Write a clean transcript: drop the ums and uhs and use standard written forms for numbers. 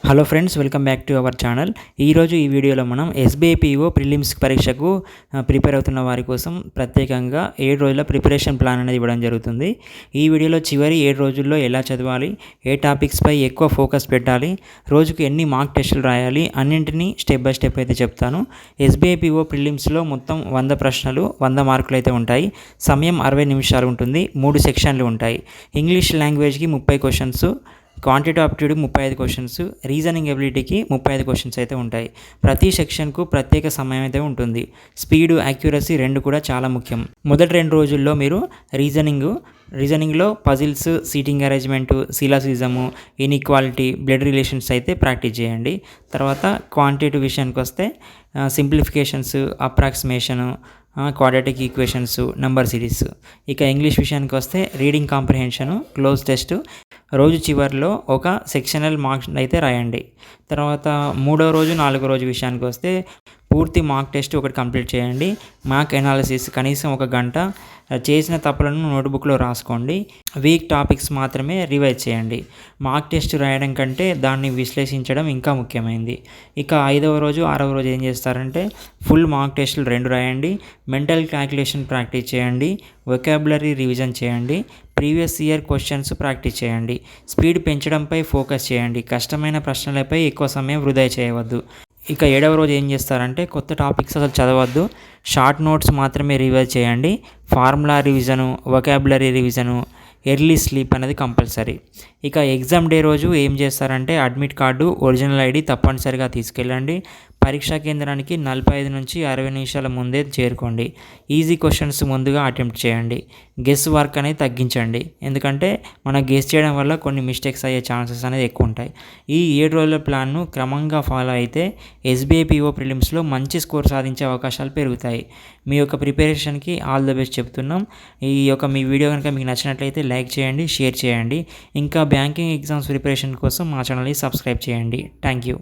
Hello friends, welcome back to our channel. ఈరోజు ఈ వీడియోలో మనం ఎస్బీఐ పీఓ ప్రిలిమ్స్ పరీక్షకు ప్రిపేర్ అవుతున్న వారి కోసం ప్రత్యేకంగా 7 రోజుల ప్రిపరేషన్ ప్లాన్ అనేది ఇవ్వడం జరుగుతుంది. ఈ వీడియోలో చివరి 7 రోజుల్లో ఎలా చదవాలి, ఏ టాపిక్స్పై ఎక్కువ ఫోకస్ పెట్టాలి, రోజుకు ఎన్ని మార్క్ టెస్టులు రాయాలి అన్నింటినీ స్టెప్ బై స్టెప్ అయితే చెప్తాను. ఎస్బీఐ పీఓ ప్రిలిమ్స్లో మొత్తం 100 ప్రశ్నలు, 100 మార్కులు అయితే ఉంటాయి. సమయం 60 నిమిషాలు ఉంటుంది. 3 సెక్షన్లు ఉంటాయి. ఇంగ్లీష్ లాంగ్వేజ్కి 30 క్వశ్చన్స్, క్వాంటిటీ ఆప్టిట్యూడ్కి 35 క్వశ్చన్స్, రీజనింగ్ ఎబిలిటీకి 35 క్వశ్చన్స్ అయితే ఉంటాయి. ప్రతి సెక్షన్కు ప్రత్యేక సమయం అయితే ఉంటుంది. స్పీడ్, యాక్యురసీ రెండు కూడా చాలా ముఖ్యం. మొదటి 2 రోజుల్లో మీరు రీజనింగ్లో puzzles, seating arrangement, syllogism, inequality, blood relations అయితే ప్రాక్టీస్ చేయండి. తర్వాత క్వాంటిటీ విషయానికి వస్తే simplifications, approximation, quadratic equations, number series. ఇక ఇంగ్లీష్ విషయానికి వస్తే రీడింగ్ కాంప్రిహెన్షను, క్లోజ్ టెస్ట్. రోజు చివరిలో ఒక సెక్షనల్ మార్క్స్ అయితే రాయండి. తర్వాత 3వ రోజు, 4వ రోజు విషయానికి వస్తే పూర్తి మార్క్ టెస్ట్ ఒకటి కంప్లీట్ చేయండి. మార్క్ ఎనాలిసిస్ కనీసం 1 గంట. చేసిన తప్పులను నోట్బుక్లో రాసుకోండి. వీక్ టాపిక్స్ మాత్రమే రివైజ్ చేయండి. మార్క్ టెస్ట్ రాయడం కంటే దాన్ని విశ్లేషించడం ఇంకా ముఖ్యమైనది. ఇక 5వ రోజు, 6వ రోజు ఏం చేస్తారంటే ఫుల్ మార్క్ టెస్టులు 2 రాయండి. మెంటల్ క్యాల్కులేషన్ ప్రాక్టీస్ చేయండి. వొకాబులరీ రివిజన్ చేయండి. ప్రీవియస్ ఇయర్ క్వశ్చన్స్ ప్రాక్టీస్ చేయండి. స్పీడ్ పెంచడంపై ఫోకస్ చేయండి. కష్టమైన ప్రశ్నలపై ఎక్కువ సమయం వృధా చేయవద్దు. ఇక 7వ రోజు ఏం చేస్తారంటే కొత్త టాపిక్స్ అసలు చదవద్దు. షార్ట్ నోట్స్ మాత్రమే రివైజ్ చేయండి. Formula revision, vocabulary revision, early sleep అనేది కంపల్సరీ. ఇక ఎగ్జామ్ డే రోజు ఏం చేస్తారంటే అడ్మిట్ కార్డు, ఒరిజినల్ ఐడి తప్పనిసరిగా తీసుకెళ్ళండి. పరీక్షా కేంద్రానికి 45 నుంచి 60 నిమిషాల ముందే చేరుకోండి. ఈజీ క్వశ్చన్స్ ముందుగా అటెంప్ట్ చేయండి. గెస్ వర్క్ అనేది తగ్గించండి. ఎందుకంటే మనం గెస్ చేయడం వల్ల కొన్ని మిస్టేక్స్ అయ్యే ఛాన్సెస్ అనేది ఎక్కువ ఉంటాయి. ఈ 7 రోజుల ప్లాన్ను క్రమంగా ఫాలో అయితే ఎస్బీఐ పీఓ ప్రిలిమ్స్లో మంచి స్కోర్ సాధించే అవకాశాలు పెరుగుతాయి. మీ యొక్క ప్రిపరేషన్కి ఆల్ ద బెస్ట్ చెప్తున్నాం. మీ వీడియో కనుక మీకు నచ్చినట్లయితే లైక్ చేయండి, షేర్ చేయండి. ఇంకా బ్యాంకింగ్ ఎగ్జామ్స్ ప్రిపరేషన్ కోసం మా ఛానల్ని సబ్స్క్రైబ్ చేయండి. Thank you.